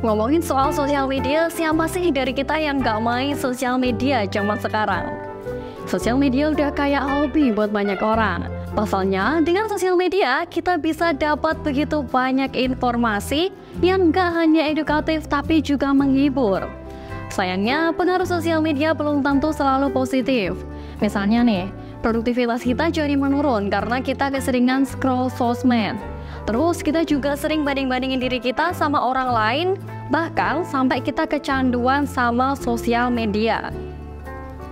Ngomongin soal sosial media, siapa sih dari kita yang gak main sosial media zaman sekarang? Sosial media udah kayak hobi buat banyak orang. Pasalnya, dengan sosial media, kita bisa dapat begitu banyak informasi yang gak hanya edukatif tapi juga menghibur. Sayangnya, pengaruh sosial media belum tentu selalu positif. Misalnya nih, produktivitas kita jadi menurun karena kita keseringan scroll sosmed. Terus kita juga sering banding-bandingin diri kita sama orang lain, bahkan sampai kita kecanduan sama sosial media.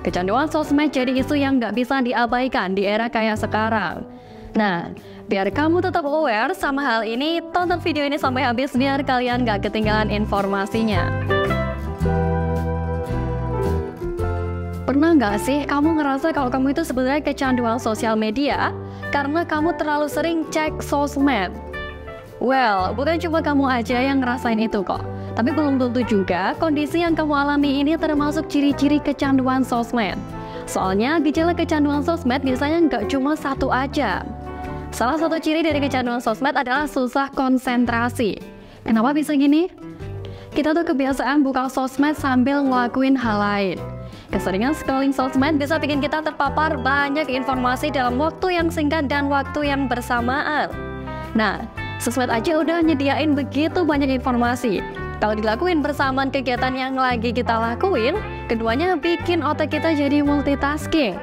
Kecanduan sosmed jadi isu yang nggak bisa diabaikan di era kayak sekarang. Nah, biar kamu tetap aware sama hal ini, tonton video ini sampai habis biar kalian nggak ketinggalan informasinya. Pernah nggak sih kamu ngerasa kalau kamu itu sebenarnya kecanduan sosial media karena kamu terlalu sering cek sosmed? Well, bukan cuma kamu aja yang ngerasain itu kok. Tapi belum tentu juga kondisi yang kamu alami ini termasuk ciri-ciri kecanduan sosmed. Soalnya gejala kecanduan sosmed biasanya nggak cuma satu aja. Salah satu ciri dari kecanduan sosmed adalah susah konsentrasi. Kenapa bisa gini? Kita tuh kebiasaan buka sosmed sambil ngelakuin hal lain. Keseringan scrolling sosmed bisa bikin kita terpapar banyak informasi dalam waktu yang singkat dan waktu yang bersamaan. Nah, sosmed aja udah nyediain begitu banyak informasi. Kalau dilakuin bersamaan kegiatan yang lagi kita lakuin, keduanya bikin otak kita jadi multitasking.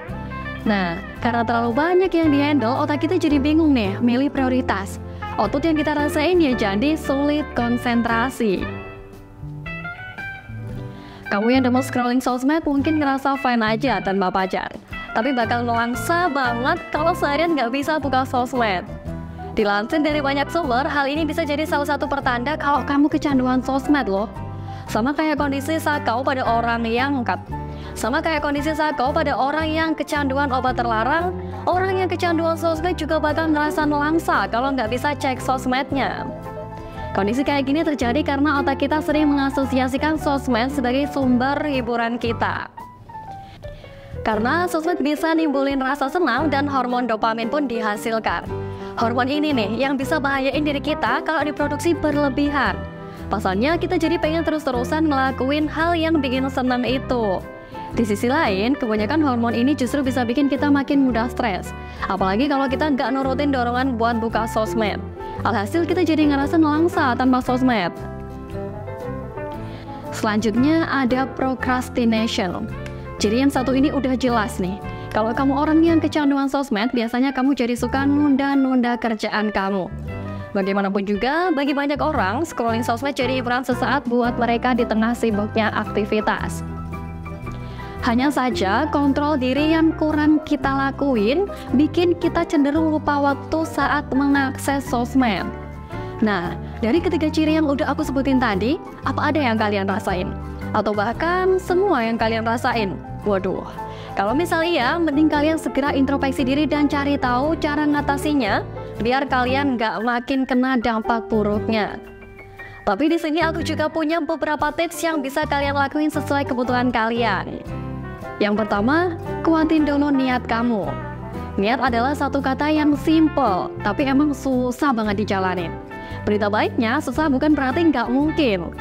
Nah, karena terlalu banyak yang dihandle, otak kita jadi bingung nih, milih prioritas. Output yang kita rasain ya jadi sulit konsentrasi. Kamu yang demen scrolling sosmed mungkin ngerasa fine aja tanpa pacar. Tapi bakal nelangsa banget kalau seharian nggak bisa buka sosmed. Dilansir dari banyak sumber, hal ini bisa jadi salah satu pertanda kalau kamu kecanduan sosmed loh. Sama kayak kondisi sakau pada orang yang kecanduan obat terlarang, orang yang kecanduan sosmed juga bakal ngerasa nelangsa kalau nggak bisa cek sosmednya. Kondisi kayak gini terjadi karena otak kita sering mengasosiasikan sosmed sebagai sumber hiburan kita. Karena sosmed bisa nimbulin rasa senang dan hormon dopamin pun dihasilkan. Hormon ini nih yang bisa bahayain diri kita kalau diproduksi berlebihan. Pasalnya kita jadi pengen terus-terusan ngelakuin hal yang bikin senang itu. Di sisi lain, kebanyakan hormon ini justru bisa bikin kita makin mudah stres. Apalagi kalau kita nggak nurutin dorongan buat buka sosmed. Alhasil kita jadi ngerasa nelangsa tanpa sosmed. Selanjutnya ada procrastination. Jadi yang satu ini udah jelas nih. Kalau kamu orang yang kecanduan sosmed, biasanya kamu jadi suka nunda-nunda kerjaan kamu. Bagaimanapun juga, bagi banyak orang, scrolling sosmed jadi hiburan sesaat buat mereka di tengah sibuknya aktivitas. Hanya saja, kontrol diri yang kurang kita lakuin bikin kita cenderung lupa waktu saat mengakses sosmed. Nah, dari ketiga ciri yang udah aku sebutin tadi, apa ada yang kalian rasain? Atau bahkan semua yang kalian rasain? Waduh, kalau misalnya iya, mending kalian segera introspeksi diri dan cari tahu cara ngatasinya, biar kalian nggak makin kena dampak buruknya. Tapi di sini aku juga punya beberapa tips yang bisa kalian lakuin sesuai kebutuhan kalian. Yang pertama, kuatin dulu niat kamu. Niat adalah satu kata yang simple, tapi emang susah banget dijalanin. Berita baiknya, susah bukan berarti nggak mungkin.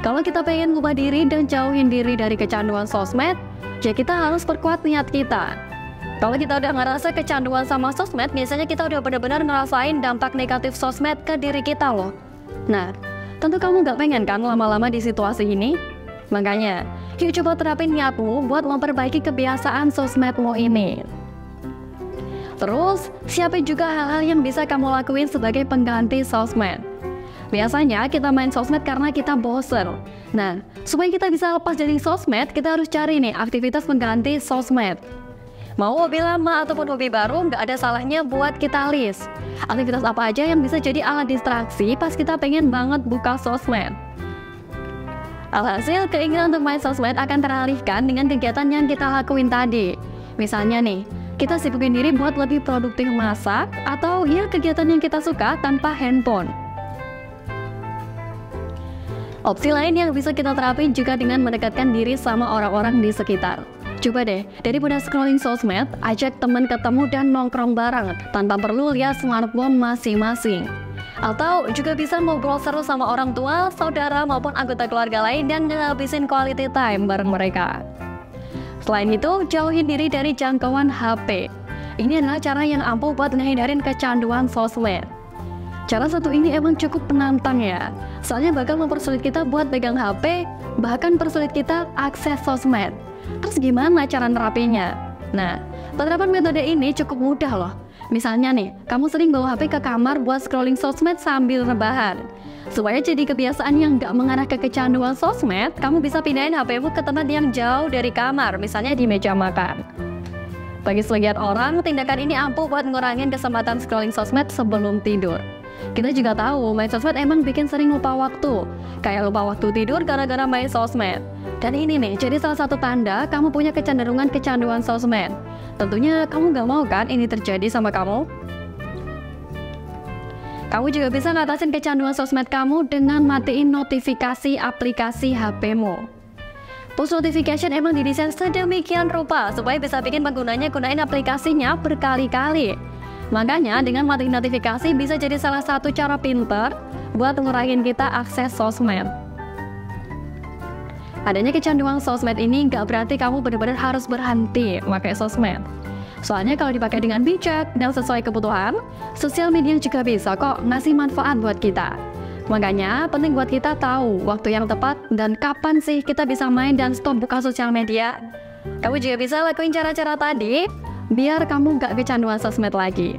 Kalau kita pengen ngubah diri dan jauhin diri dari kecanduan sosmed, ya kita harus perkuat niat kita. Kalau kita udah ngerasa kecanduan sama sosmed, biasanya kita udah benar-benar ngerasain dampak negatif sosmed ke diri kita loh. Nah, tentu kamu nggak pengen kan lama-lama di situasi ini? Makanya, yuk coba terapin niatmu buat memperbaiki kebiasaan sosmedmu ini. Terus, siapin juga hal-hal yang bisa kamu lakuin sebagai pengganti sosmed. Biasanya kita main sosmed karena kita bosen. Nah, supaya kita bisa lepas dari sosmed, kita harus cari nih aktivitas pengganti sosmed. Mau hobi lama ataupun hobi baru, nggak ada salahnya buat kita list. Aktivitas apa aja yang bisa jadi alat distraksi pas kita pengen banget buka sosmed. Alhasil, keinginan untuk main sosmed akan teralihkan dengan kegiatan yang kita lakuin tadi. Misalnya nih, kita sibukin diri buat lebih produktif masak, atau ya kegiatan yang kita suka tanpa handphone. Opsi lain yang bisa kita terapin juga dengan mendekatkan diri sama orang-orang di sekitar. Coba deh, daripada scrolling sosmed, ajak teman ketemu dan nongkrong bareng, tanpa perlu lihat smartphone masing-masing. Atau juga bisa ngobrol seru sama orang tua, saudara maupun anggota keluarga lain dan ngabisin quality time bareng mereka. Selain itu, jauhin diri dari jangkauan HP. Ini adalah cara yang ampuh buat ngehindarin kecanduan sosmed. Cara satu ini emang cukup penantang ya, soalnya bakal mempersulit kita buat pegang HP, bahkan persulit kita akses sosmed. Terus gimana cara nerapinya? Nah, penerapan metode ini cukup mudah loh. Misalnya nih, kamu sering bawa HP ke kamar buat scrolling sosmed sambil rebahan. Supaya jadi kebiasaan yang gak mengarah ke kecanduan sosmed, kamu bisa pindahin HP-mu ke tempat yang jauh dari kamar, misalnya di meja makan. Bagi sebagian orang, tindakan ini ampuh buat ngurangin kesempatan scrolling sosmed sebelum tidur. Kita juga tahu, main sosmed emang bikin sering lupa waktu. Kayak lupa waktu tidur gara-gara main sosmed. Dan ini nih, jadi salah satu tanda kamu punya kecenderungan kecanduan sosmed. Tentunya kamu gak mau kan ini terjadi sama kamu? Kamu juga bisa ngatasin kecanduan sosmed kamu dengan matiin notifikasi aplikasi HP-mu. Push notification emang didesain sedemikian rupa supaya bisa bikin penggunanya gunain aplikasinya berkali-kali. Makanya dengan matiin notifikasi bisa jadi salah satu cara pintar buat ngurangin kita akses sosmed. Adanya kecanduan sosmed ini nggak berarti kamu benar-benar harus berhenti pakai sosmed. Soalnya kalau dipakai dengan bijak dan sesuai kebutuhan, sosial media juga bisa kok ngasih manfaat buat kita. Makanya penting buat kita tahu waktu yang tepat dan kapan sih kita bisa main dan stop buka sosial media. Kamu juga bisa lakuin cara-cara tadi biar kamu nggak kecanduan sosmed lagi.